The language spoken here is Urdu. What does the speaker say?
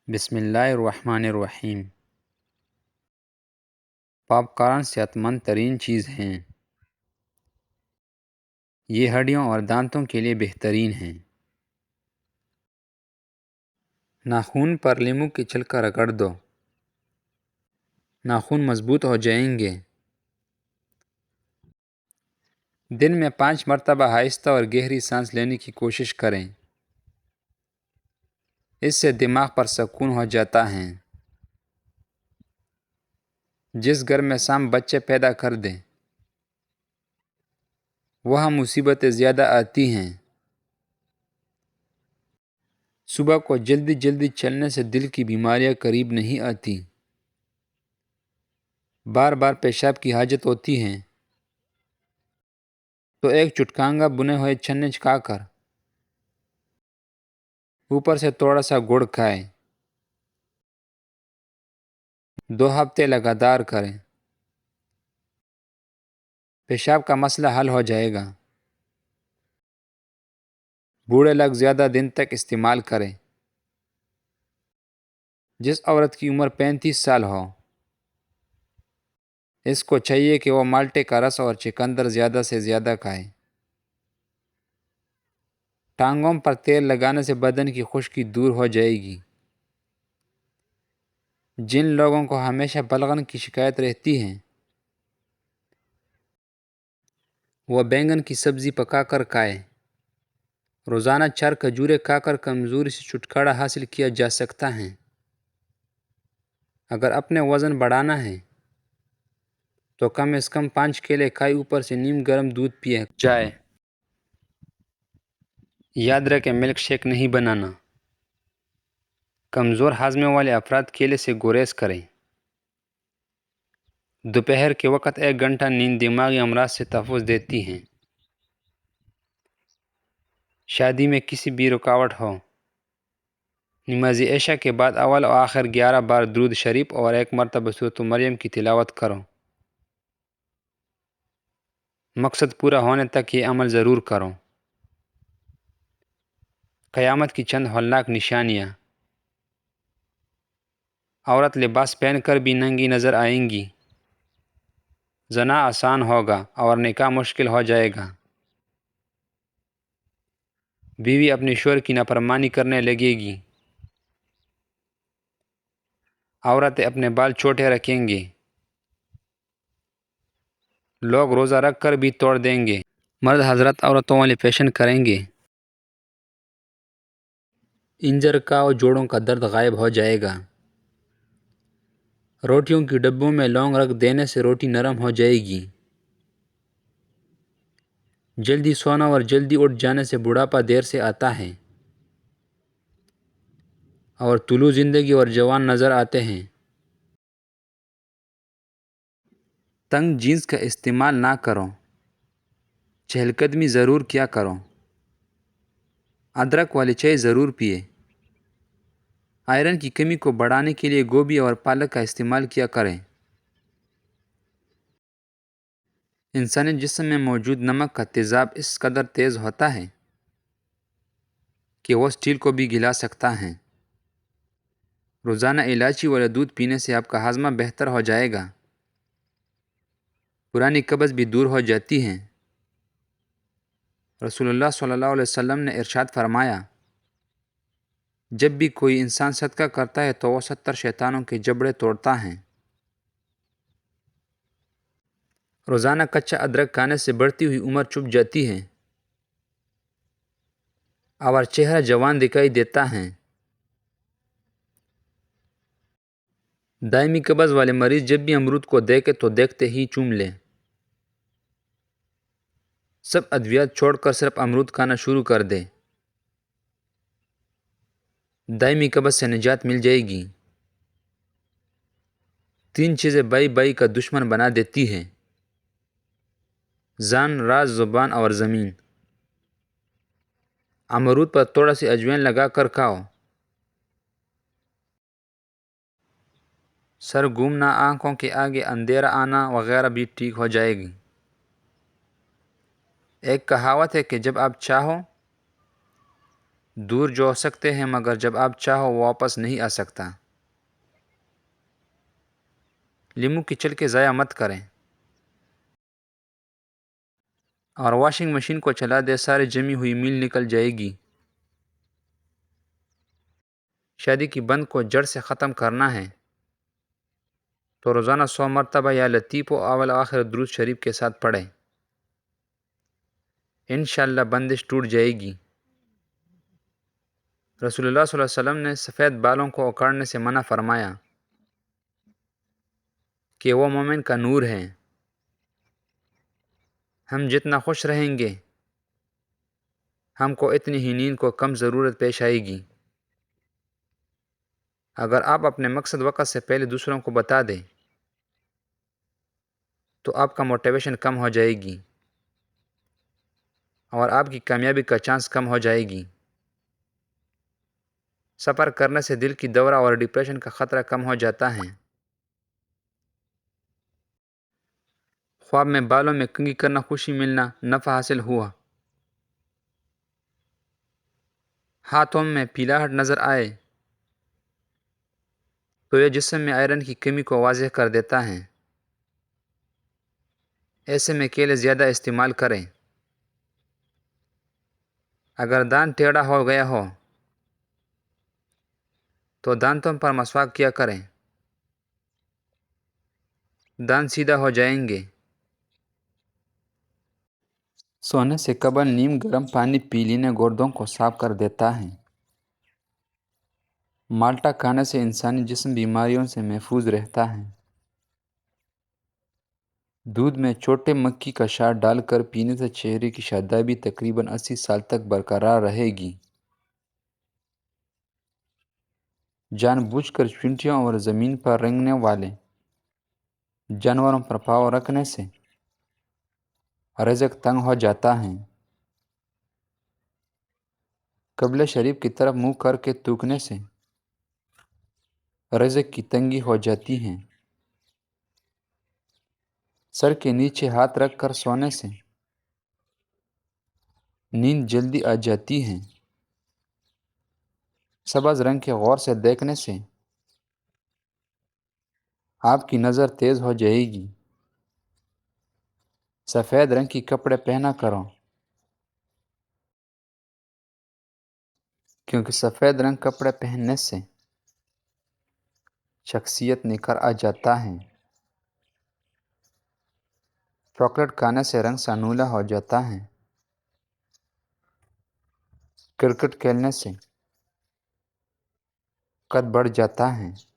بسم اللہ الرحمن الرحیم۔ پاپ کارن صحت مند ترین چیز ہیں۔ یہ ہڈیوں اور دانتوں کے لیے بہترین ہیں۔ ناخن پر لیموں کی چھلکا رگڑ دو، ناخن مضبوط ہو جائیں گے۔ دن میں 5 مرتبہ آہستہ اور گہری سانس لینے کی کوشش کریں۔ اس سے دماغ پر سکون ہو جاتا ہے۔ جس گھر میں سام بچے پیدا کر دیں وہاں مصیبتیں زیادہ آتی ہیں۔ صبح کو جلدی جلدی چلنے سے دل کی بیماریاں قریب نہیں آتی۔ بار بار پیشاب کی حاجت ہوتی ہے تو ایک چٹکانگا بنے ہوئے چنے چکا کر اوپر سے تھوڑا سا گڑ کھائیں۔ 2 ہفتے لگاتار کریں۔ پیشاب کا مسئلہ حل ہو جائے گا۔ بوڑھے لوگ زیادہ دن تک استعمال کریں۔ جس عورت کی عمر 35 سال ہو اس کو چاہیے کہ وہ مالٹے کا رس اور چقندر زیادہ سے زیادہ کھائے۔ ٹانگوں پر تیل لگانے سے بدن کی خشکی دور ہو جائے گی۔ جن لوگوں کو ہمیشہ بلغم کی شکایت رہتی ہے وہ بینگن کی سبزی پکا کر کھائے۔ روزانہ 4 کھجوریں کھا کر کمزوری سے چھٹکارا حاصل کیا جا سکتا ہے۔ اگر اپنے وزن بڑھانا ہے تو کم از کم 5 کیلے کھائے، اوپر سے نیم گرم دودھ پیے جائے۔ یاد رکھیں ملک شیک نہیں بنانا۔ کمزور ہاضمے والے افراد کیلے سے گریز کریں۔ دوپہر کے وقت 1 گھنٹہ نیند دماغی امراض سے تحفظ دیتی ہے۔ شادی میں کسی بھی رکاوٹ ہو، نماز عشاء کے بعد اول و آخر 11 بار درود شریف اور 1 مرتبہ سورۃ مریم کی تلاوت کرو۔ مقصد پورا ہونے تک یہ عمل ضرور کرو۔ قیامت کی چند ہولناک نشانیاں۔ عورت لباس پہن کر بھی ننگی نظر آئیں گی۔ زنا آسان ہوگا اور نکاح مشکل ہو جائے گا۔ بیوی اپنے شوہر کی نافرمانی کرنے لگے گی۔ عورتیں اپنے بال چھوٹے رکھیں گے۔ لوگ روزہ رکھ کر بھی توڑ دیں گے۔ مرد حضرات عورتوں والے فیشن کریں گے۔ انجر کا اور جوڑوں کا درد غائب ہو جائے گا۔ روٹیوں کی ڈبوں میں لونگ رکھ دینے سے روٹی نرم ہو جائے گی۔ جلدی سونا اور جلدی اٹھ جانے سے بڑھاپا دیر سے آتا ہے اور طولو زندگی اور جوان نظر آتے ہیں۔ تنگ جینس کا استعمال نہ کرو۔ چہل قدمی ضرور کیا کرو۔ ادرک والی چائے ضرور پیے۔ آئرن کی کمی کو بڑھانے کے لیے گوبھی اور پالک کا استعمال کیا کریں۔ انسانی جسم میں موجود نمک کا تیزاب اس قدر تیز ہوتا ہے کہ وہ اسٹیل کو بھی گلا سکتا ہے۔ روزانہ الائچی والا دودھ پینے سے آپ کا ہاضمہ بہتر ہو جائے گا۔ پرانی قبض بھی دور ہو جاتی ہے۔ رسول اللہ صلی اللہ علیہ وسلم نے ارشاد فرمایا، جب بھی کوئی انسان صدقہ کرتا ہے تو وہ 70 شیطانوں کے جبڑے توڑتا ہے۔ روزانہ کچا ادرک کھانے سے بڑھتی ہوئی عمر چھپ جاتی ہے اور چہرہ جوان دکھائی دیتا ہے۔ دائمی قبض والے مریض جب بھی امرود کو دیکھے تو دیکھتے ہی چوم لیں۔ سب ادویات چھوڑ کر صرف امرود کھانا شروع کر دیں۔ دائمی قبض سے نجات مل جائے گی۔ 3 چیزیں بائی بائی کا دشمن بنا دیتی ہیں: جان، راز، زبان اور زمین۔ امرود پر تھوڑا سی اجوائن لگا کر کھاؤ۔ سر گھومنا، آنکھوں کے آگے اندھیرا آنا وغیرہ بھی ٹھیک ہو جائے گی۔ ایک کہاوت ہے کہ جب آپ چاہو دور جو ہو سکتے ہیں مگر جب آپ چاہو وہ واپس نہیں آ سکتا۔ لیمو کی چھلکے ضائع مت کریں اور واشنگ مشین کو چلا دے، ساری جمی ہوئی میل نکل جائے گی۔ شادی کی بند کو جڑ سے ختم کرنا ہے تو روزانہ 100 مرتبہ یا لطیف و اول آخر درود شریف کے ساتھ پڑھیں۔ انشاءاللہ بندش ٹوٹ جائے گی۔ رسول اللہ صلی اللہ علیہ وسلم نے سفید بالوں کو اکھاڑنے سے منع فرمایا کہ وہ مومن کا نور ہیں۔ ہم جتنا خوش رہیں گے ہم کو اتنی ہی نیند کو کم ضرورت پیش آئے گی۔ اگر آپ اپنے مقصد وقت سے پہلے دوسروں کو بتا دیں تو آپ کا موٹیویشن کم ہو جائے گی اور آپ کی کامیابی کا چانس کم ہو جائے گی۔ سفر کرنے سے دل کی دورہ اور ڈپریشن کا خطرہ کم ہو جاتا ہے۔ خواب میں بالوں میں کنگھی کرنا، خوشی ملنا، نفع حاصل ہوا، ہاتھوں میں پیلاہٹ نظر آئے تو یہ جسم میں آئرن کی کمی کو واضح کر دیتا ہے۔ ایسے میں کیلے زیادہ استعمال کریں۔ اگر دانت ٹیڑھا ہو گیا ہو تو دانتوں پر مسواک کیا کریں، دانت سیدھا ہو جائیں گے۔ سونے سے قبل نیم گرم پانی پی لینا گردوں کو صاف کر دیتا ہے۔ مالٹا کھانے سے انسانی جسم بیماریوں سے محفوظ رہتا ہے۔ دودھ میں چھوٹے مکھی کا شاد ڈال کر پینے سے چہرے کی شادابی تقریباً 80 سال تک برقرار رہے گی۔ جان بوجھ کر چونٹیوں اور زمین پر رینگنے والے جانوروں پر پاؤں رکھنے سے رزق تنگ ہو جاتا ہے۔ قبلہ شریف کی طرف منہ کر کے تھوکنے سے رزق کی تنگی ہو جاتی ہے۔ سر کے نیچے ہاتھ رکھ کر سونے سے نیند جلدی آ جاتی ہے۔ سبز رنگ کے غور سے دیکھنے سے آپ کی نظر تیز ہو جائے گی۔ سفید رنگ کی کپڑے پہنا کرو کیونکہ سفید رنگ کپڑے پہننے سے شخصیت نکھر آ جاتا ہے۔ چاکلیٹ کھانے سے رنگ سانولا ہو جاتا ہے۔ کرکٹ کھیلنے سے قد بڑھ جاتا ہے۔